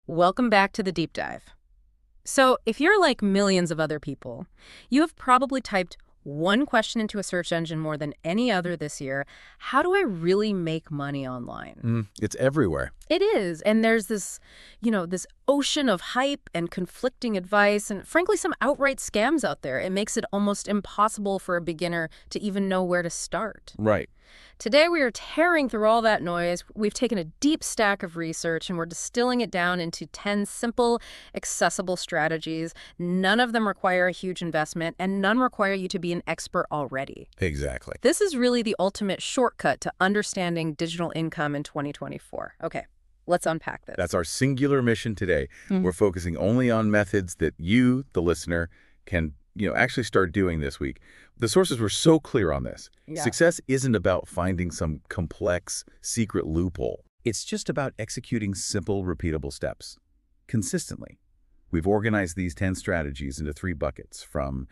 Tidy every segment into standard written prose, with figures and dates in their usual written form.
Welcome back to the deep dive. So, if you're like millions of other people, you have probably typed one question into a search engine more than any other this year. How do I really make money online? It's everywhere. It is. And there's this ocean of hype and conflicting advice and frankly some outright scams out there. It makes it almost impossible for a beginner to even know where to start. Right. Today we are tearing through all that noise. We've taken a deep stack of research and we're distilling it down into 10 simple, accessible strategies. None of them require a huge investment and none require you to be an expert already. Exactly. This is really the ultimate shortcut to understanding digital income in 2024. Okay, let's unpack this. That's our singular mission today. We're focusing only on methods that you, the listener, can actually start doing this week. The sources were so clear on this. Yeah. Success isn't about finding some complex, secret loophole. It's just about executing simple, repeatable steps consistently. We've organized these 10 strategies into 3 buckets, from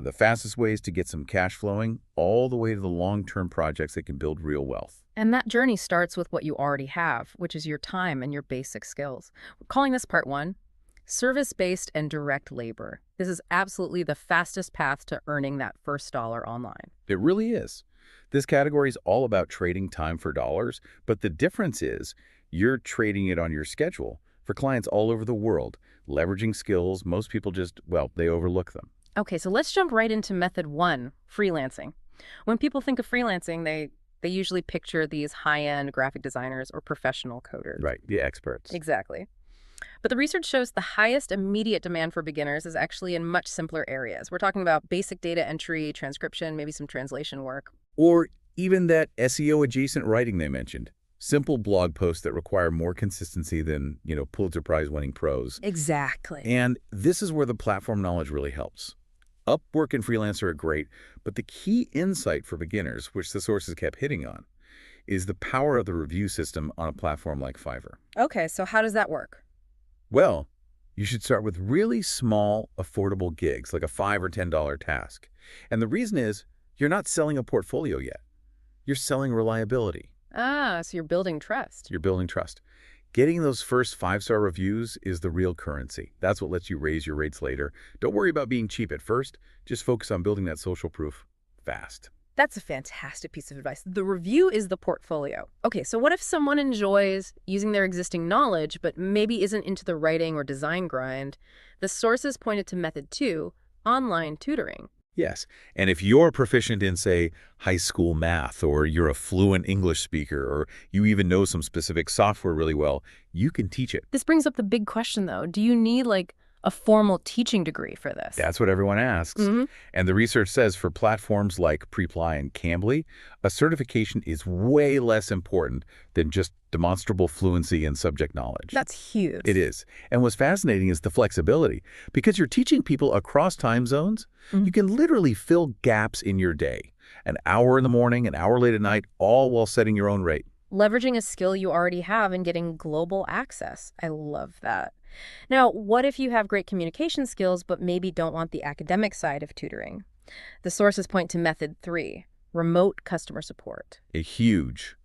the fastest ways to get some cash flowing all the way to the long-term projects that can build real wealth. And that journey starts with what you already have, which is your time and your basic skills. We're calling this part 1. Service-based and direct labor. This is absolutely the fastest path to earning that first dollar online. It really is. This category is all about trading time for dollars, but the difference is you're trading it on your schedule for clients all over the world, leveraging skills most people they overlook them. Okay, so let's jump right into method 1, freelancing. When people think of freelancing, they usually picture these high-end graphic designers or professional coders. Right, the experts. Exactly. But the research shows the highest immediate demand for beginners is actually in much simpler areas. We're talking about basic data entry, transcription, maybe some translation work. Or even that SEO-adjacent writing they mentioned. Simple blog posts that require more consistency than, Pulitzer Prize-winning prose. Exactly. And this is where the platform knowledge really helps. Upwork and Freelancer are great, but the key insight for beginners, which the sources kept hitting on, is the power of the review system on a platform like Fiverr. Okay, so how does that work? Well, you should start with really small, affordable gigs, like a $5 or $10 task. And the reason is, you're not selling a portfolio yet. You're selling reliability. So you're building trust. You're building trust. Getting those first 5-star reviews is the real currency. That's what lets you raise your rates later. Don't worry about being cheap at first. Just focus on building that social proof fast. That's a fantastic piece of advice. The review is the portfolio. Okay, so what if someone enjoys using their existing knowledge, but maybe isn't into the writing or design grind? The sources pointed to method 2, online tutoring. Yes, and if you're proficient in, say, high school math, or you're a fluent English speaker, or you even know some specific software really well, you can teach it. This brings up the big question, though. Do you need, a formal teaching degree for this? That's what everyone asks. And the research says for platforms like Preply and Cambly, a certification is way less important than just demonstrable fluency and subject knowledge. That's huge. It is. And what's fascinating is the flexibility. Because you're teaching people across time zones, you can literally fill gaps in your day. An hour in the morning, an hour late at night, all while setting your own rate. Leveraging a skill you already have and getting global access. I love that. Now, what if you have great communication skills but maybe don't want the academic side of tutoring? The sources point to method 3, remote customer support. A huge,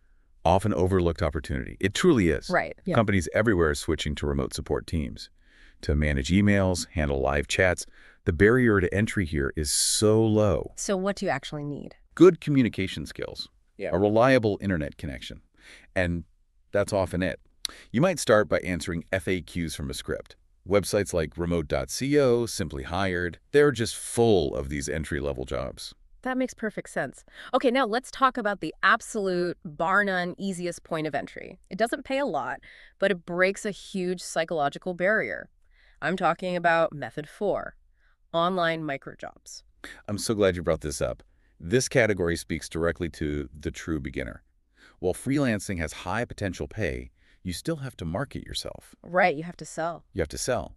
often overlooked opportunity. It truly is. Right. Yeah. Companies everywhere are switching to remote support teams to manage emails, handle live chats. The barrier to entry here is so low. So what do you actually need? Good communication skills, Yeah. a reliable internet connection, and that's often it. You might start by answering FAQs from a script. Websites like remote.co, Simply Hired, they're just full of these entry-level jobs. That makes perfect sense. Okay, now let's talk about the absolute, bar none, easiest point of entry. It doesn't pay a lot, but it breaks a huge psychological barrier. I'm talking about method 4, online microjobs. I'm so glad you brought this up. This category speaks directly to the true beginner. While freelancing has high potential pay, you still have to market yourself. Right, you have to sell. You have to sell.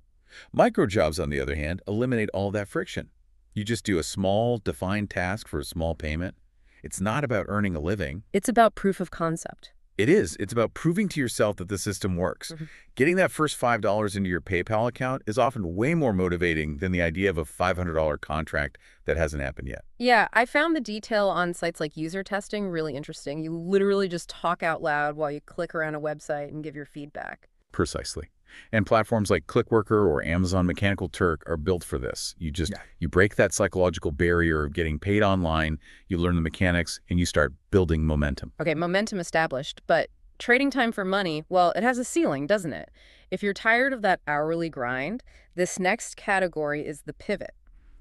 Microjobs, on the other hand, eliminate all that friction. You just do a small, defined task for a small payment. It's not about earning a living. It's about proof of concept. It is. It's about proving to yourself that the system works. Getting that first $5 into your PayPal account is often way more motivating than the idea of a $500 contract that hasn't happened yet. Yeah, I found the detail on sites like user testing really interesting. You literally just talk out loud while you click around a website and give your feedback. Precisely. And platforms like Clickworker or Amazon Mechanical Turk are built for this. Yeah. You break that psychological barrier of getting paid online, you learn the mechanics, and you start building momentum. Okay, momentum established, but trading time for money, well, it has a ceiling, doesn't it? If you're tired of that hourly grind, this next category is the pivot.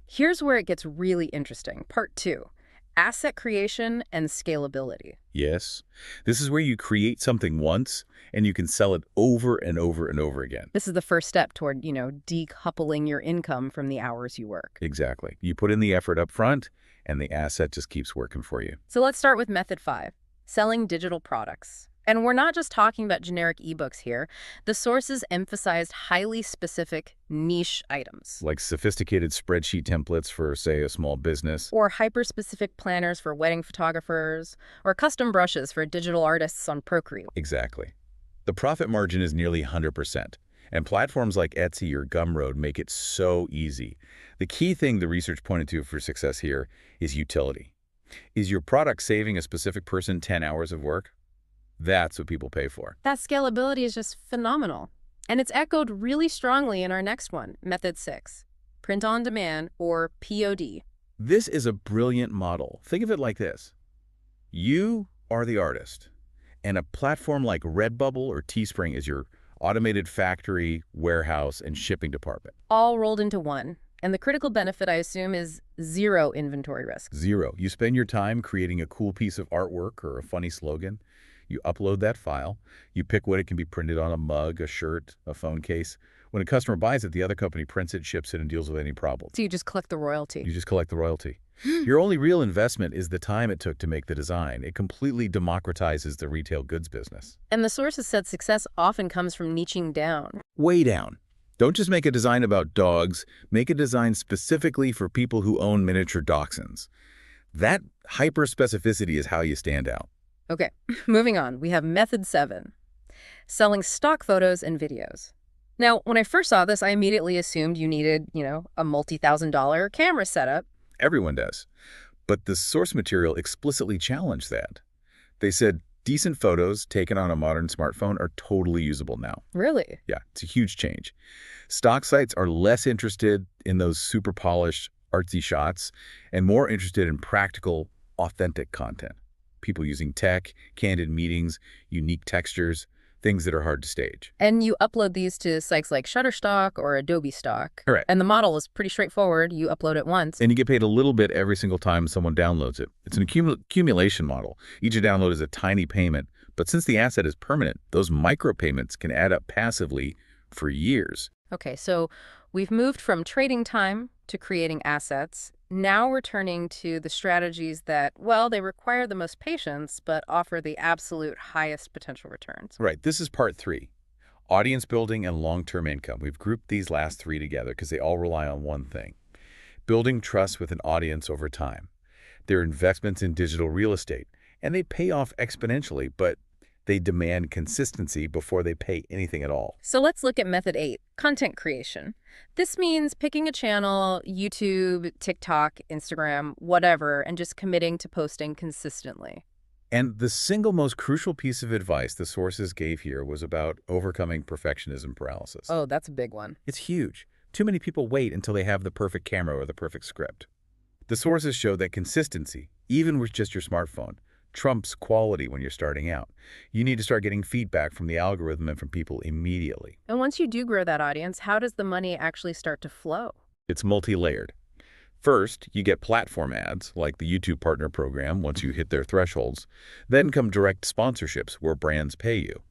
Here's where it gets really interesting. Part 2, asset creation and scalability. Yes, this is where you create something once, and you can sell it over and over and over again. This is the first step toward, decoupling your income from the hours you work. Exactly. You put in the effort up front, and the asset just keeps working for you. So let's start with method 5, selling digital products. And we're not just talking about generic ebooks here. The sources emphasized highly specific niche items. Like sophisticated spreadsheet templates for, say, a small business. Or hyper-specific planners for wedding photographers, or custom brushes for digital artists on Procreate. Exactly. The profit margin is nearly 100%, and platforms like Etsy or Gumroad make it so easy. The key thing the research pointed to for success here is utility. Is your product saving a specific person 10 hours of work? That's what people pay for. That scalability is just phenomenal. And it's echoed really strongly in our next one, method 6, print on demand, or POD. This is a brilliant model. Think of it like this. You are the artist, and a platform like Redbubble or Teespring is your automated factory, warehouse, and shipping department. All rolled into one. And the critical benefit, I assume, is zero inventory risk. Zero. You spend your time creating a cool piece of artwork or a funny slogan. You upload that file. You pick what it can be printed on: a mug, a shirt, a phone case. When a customer buys it, the other company prints it, ships it, and deals with any problem. So you just collect the royalty. You just collect the royalty. Your only real investment is the time it took to make the design. It completely democratizes the retail goods business. And the sources said success often comes from niching down. Way down. Don't just make a design about dogs. Make a design specifically for people who own miniature dachshunds. That hyper-specificity is how you stand out. Okay, moving on. We have method 7, selling stock photos and videos. Now, when I first saw this, I immediately assumed you needed, a multi-$1,000 camera setup. Everyone does. But the source material explicitly challenged that. They said decent photos taken on a modern smartphone are totally usable now. Really? Yeah, it's a huge change. Stock sites are less interested in those super polished, artsy shots and more interested in practical, authentic content. People using tech, candid meetings, unique textures, things that are hard to stage. And you upload these to sites like Shutterstock or Adobe Stock. Correct. And the model is pretty straightforward. You upload it once. And you get paid a little bit every single time someone downloads it. It's an accumulation model. Each download is a tiny payment, but since the asset is permanent, those micropayments can add up passively for years. Okay, so we've moved from trading time to creating assets. Now we're turning to the strategies that, well, they require the most patience, but offer the absolute highest potential returns. Right. This is part 3. Audience building and long-term income. We've grouped these last 3 together because they all rely on one thing: building trust with an audience over time. They're investments in digital real estate, and they pay off exponentially, but they demand consistency before they pay anything at all. So let's look at method 8, content creation. This means picking a channel, YouTube, TikTok, Instagram, whatever, and just committing to posting consistently. And the single most crucial piece of advice the sources gave here was about overcoming perfectionism paralysis. Oh, that's a big one. It's huge. Too many people wait until they have the perfect camera or the perfect script. The sources show that consistency, even with just your smartphone, trumps quality when you're starting out. You need to start getting feedback from the algorithm and from people immediately. And once you do grow that audience, how does the money actually start to flow? It's multi-layered. First, you get platform ads, like the YouTube Partner Program, once you hit their thresholds. Then come direct sponsorships, where brands pay you.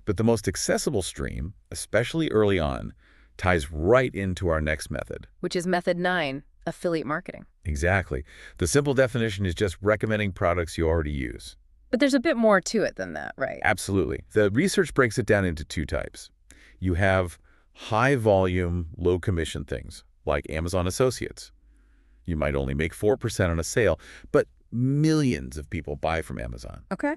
But the most accessible stream, especially early on, ties right into our next method. Which is method 9, affiliate marketing. Exactly. The simple definition is just recommending products you already use. But there's a bit more to it than that, right? Absolutely. The research breaks it down into 2 types. You have high-volume, low-commission things, like Amazon Associates. You might only make 4% on a sale, but millions of people buy from Amazon. Okay.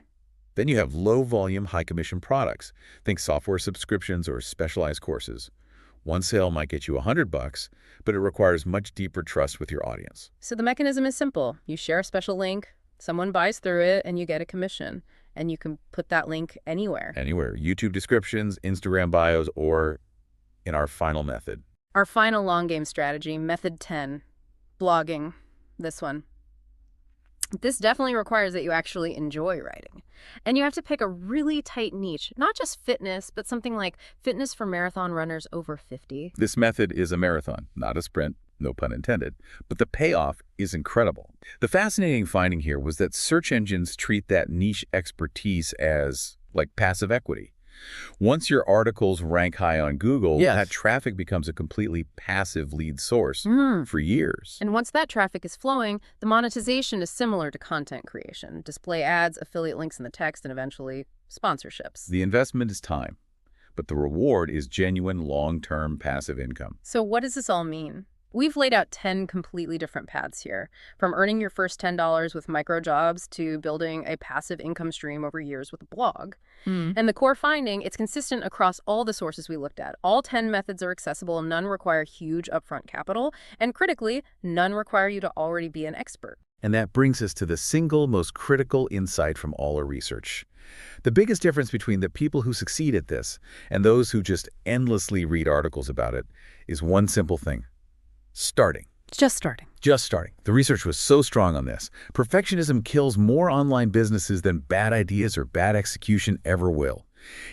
Then you have low-volume, high-commission products. Think software subscriptions or specialized courses. One sale might get you $100, but it requires much deeper trust with your audience. So the mechanism is simple. You share a special link, someone buys through it, and you get a commission. And you can put that link anywhere. Anywhere. YouTube descriptions, Instagram bios, or in our final method. Our final long game strategy, method 10, blogging. This one. This definitely requires that you actually enjoy writing. And you have to pick a really tight niche, not just fitness, but something like fitness for marathon runners over 50. This method is a marathon, not a sprint, no pun intended, but the payoff is incredible. The fascinating finding here was that search engines treat that niche expertise as, like, passive equity. Once your articles rank high on Google, that traffic becomes a completely passive lead source for years. And once that traffic is flowing, the monetization is similar to content creation. Display ads, affiliate links in the text, and eventually sponsorships. The investment is time, but the reward is genuine long-term passive income. So what does this all mean? We've laid out 10 completely different paths here, from earning your first $10 with micro jobs to building a passive income stream over years with a blog. And the core finding, it's consistent across all the sources we looked at. All 10 methods are accessible, none require huge upfront capital, and critically, none require you to already be an expert. And that brings us to the single most critical insight from all our research. The biggest difference between the people who succeed at this and those who just endlessly read articles about it is one simple thing. Starting. Just starting. Just starting. The research was so strong on this. Perfectionism kills more online businesses than bad ideas or bad execution ever will.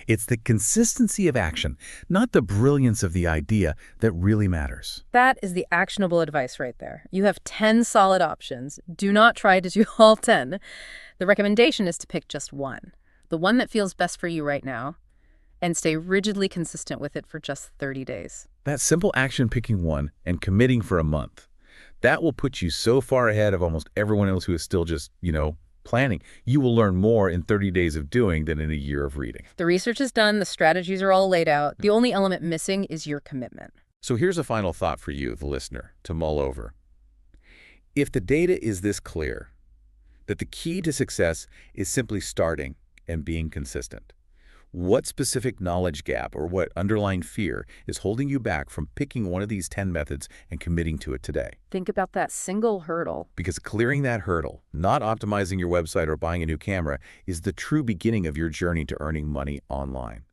It's the consistency of action, not the brilliance of the idea, that really matters. That is the actionable advice right there. You have 10 solid options. Do not try to do all 10. The recommendation is to pick just one, the one that feels best for you right now, and stay rigidly consistent with it for just 30 days. That simple action, picking one and committing for a month, that will put you so far ahead of almost everyone else who is still just, planning. You will learn more in 30 days of doing than in a year of reading. The research is done, the strategies are all laid out. The only element missing is your commitment. So here's a final thought for you, the listener, to mull over. If the data is this clear, that the key to success is simply starting and being consistent, what specific knowledge gap or what underlying fear is holding you back from picking one of these 10 methods and committing to it today? Think about that single hurdle. Because clearing that hurdle, not optimizing your website or buying a new camera, is the true beginning of your journey to earning money online.